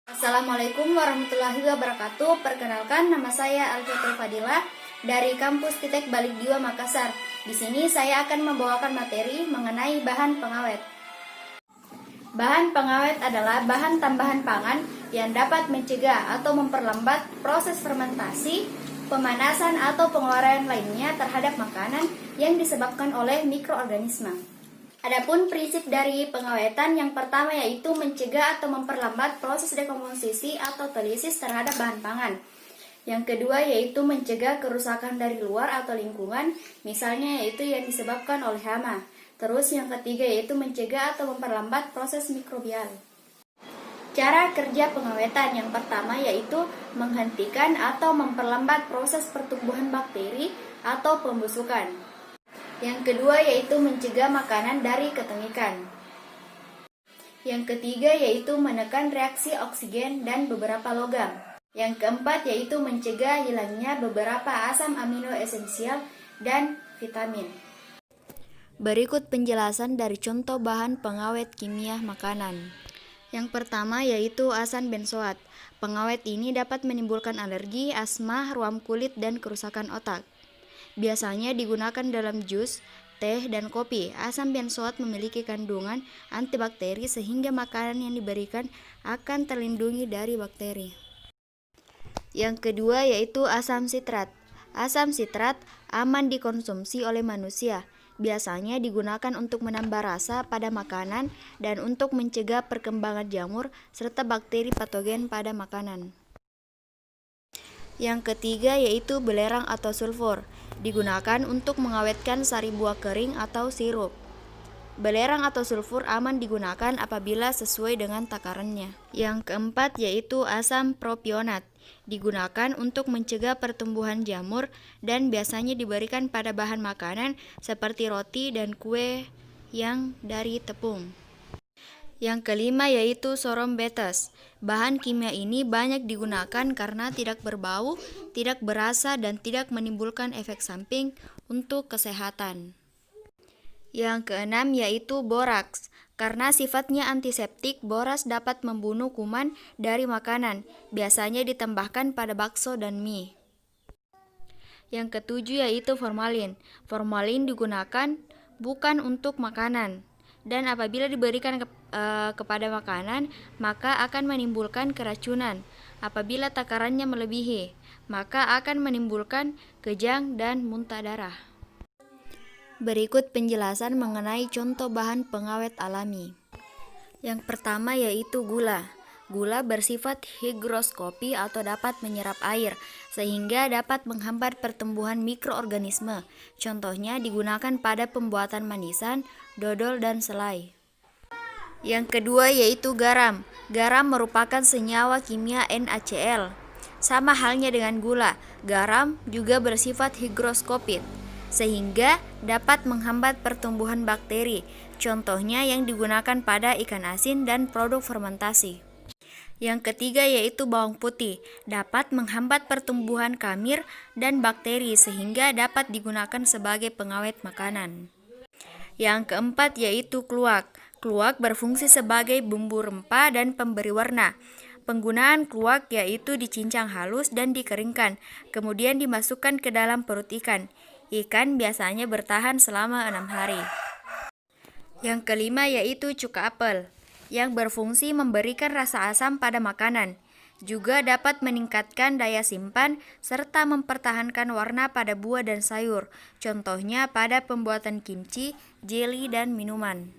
Assalamualaikum warahmatullahi wabarakatuh. Perkenalkan, nama saya Alfiatul Fadila dari kampus Titek Balik Diwa Makassar. Di sini saya akan membawakan materi mengenai bahan pengawet. Bahan pengawet adalah bahan tambahan pangan yang dapat mencegah atau memperlambat proses fermentasi, pemanasan atau pengeluaran lainnya terhadap makanan yang disebabkan oleh mikroorganisme. Adapun prinsip dari pengawetan yang pertama yaitu mencegah atau memperlambat proses dekomposisi atau tolisis terhadap bahan pangan. Yang kedua yaitu mencegah kerusakan dari luar atau lingkungan, misalnya yaitu yang disebabkan oleh hama. Terus yang ketiga yaitu mencegah atau memperlambat proses mikrobial. Cara kerja pengawetan yang pertama yaitu menghentikan atau memperlambat proses pertumbuhan bakteri atau pembusukan. Yang kedua yaitu mencegah makanan dari ketengikan. Yang ketiga yaitu menekan reaksi oksigen dan beberapa logam. Yang keempat yaitu mencegah hilangnya beberapa asam amino esensial dan vitamin. Berikut penjelasan dari contoh bahan pengawet kimia makanan. Yang pertama yaitu asam benzoat. Pengawet ini dapat menimbulkan alergi, asma, ruam kulit, dan kerusakan otak. Biasanya digunakan dalam jus, teh, dan kopi. Asam benzoat memiliki kandungan antibakteri sehingga makanan yang diberikan akan terlindungi dari bakteri. Yang kedua yaitu asam sitrat. Asam sitrat aman dikonsumsi oleh manusia. Biasanya digunakan untuk menambah rasa pada makanan dan untuk mencegah perkembangan jamur serta bakteri patogen pada makanan. Yang ketiga yaitu belerang atau sulfur, digunakan untuk mengawetkan sari buah kering atau sirup. Belerang atau sulfur aman digunakan apabila sesuai dengan takarannya. Yang keempat yaitu asam propionat, digunakan untuk mencegah pertumbuhan jamur dan biasanya diberikan pada bahan makanan seperti roti dan kue yang dari tepung. Yang kelima yaitu sorombetes. Bahan kimia ini banyak digunakan karena tidak berbau, tidak berasa, dan tidak menimbulkan efek samping untuk kesehatan. Yang keenam yaitu boraks. Karena sifatnya antiseptik, boras dapat membunuh kuman dari makanan, biasanya ditambahkan pada bakso dan mie. Yang ketujuh yaitu formalin. Formalin digunakan bukan untuk makanan, dan apabila diberikan kepada makanan, maka akan menimbulkan keracunan. Apabila takarannya melebihi, maka akan menimbulkan kejang dan muntah darah. Berikut penjelasan mengenai contoh bahan pengawet alami. Yang pertama yaitu gula. Gula bersifat higroskopi atau dapat menyerap air, sehingga dapat menghambat pertumbuhan mikroorganisme. Contohnya digunakan pada pembuatan manisan, dodol, dan selai. Yang kedua yaitu garam. Garam merupakan senyawa kimia NaCl. Sama halnya dengan gula, garam juga bersifat higroskopit, sehingga dapat menghambat pertumbuhan bakteri. Contohnya yang digunakan pada ikan asin dan produk fermentasi. Yang ketiga yaitu bawang putih, dapat menghambat pertumbuhan kamir dan bakteri sehingga dapat digunakan sebagai pengawet makanan. Yang keempat yaitu kluwak. Kluwak berfungsi sebagai bumbu rempah dan pemberi warna. Penggunaan kluwak yaitu dicincang halus dan dikeringkan, kemudian dimasukkan ke dalam perut ikan. Ikan biasanya bertahan selama 6 hari. Yang kelima yaitu cuka apel, yang berfungsi memberikan rasa asam pada makanan. Juga dapat meningkatkan daya simpan serta mempertahankan warna pada buah dan sayur. Contohnya pada pembuatan kimchi, jelly, dan minuman.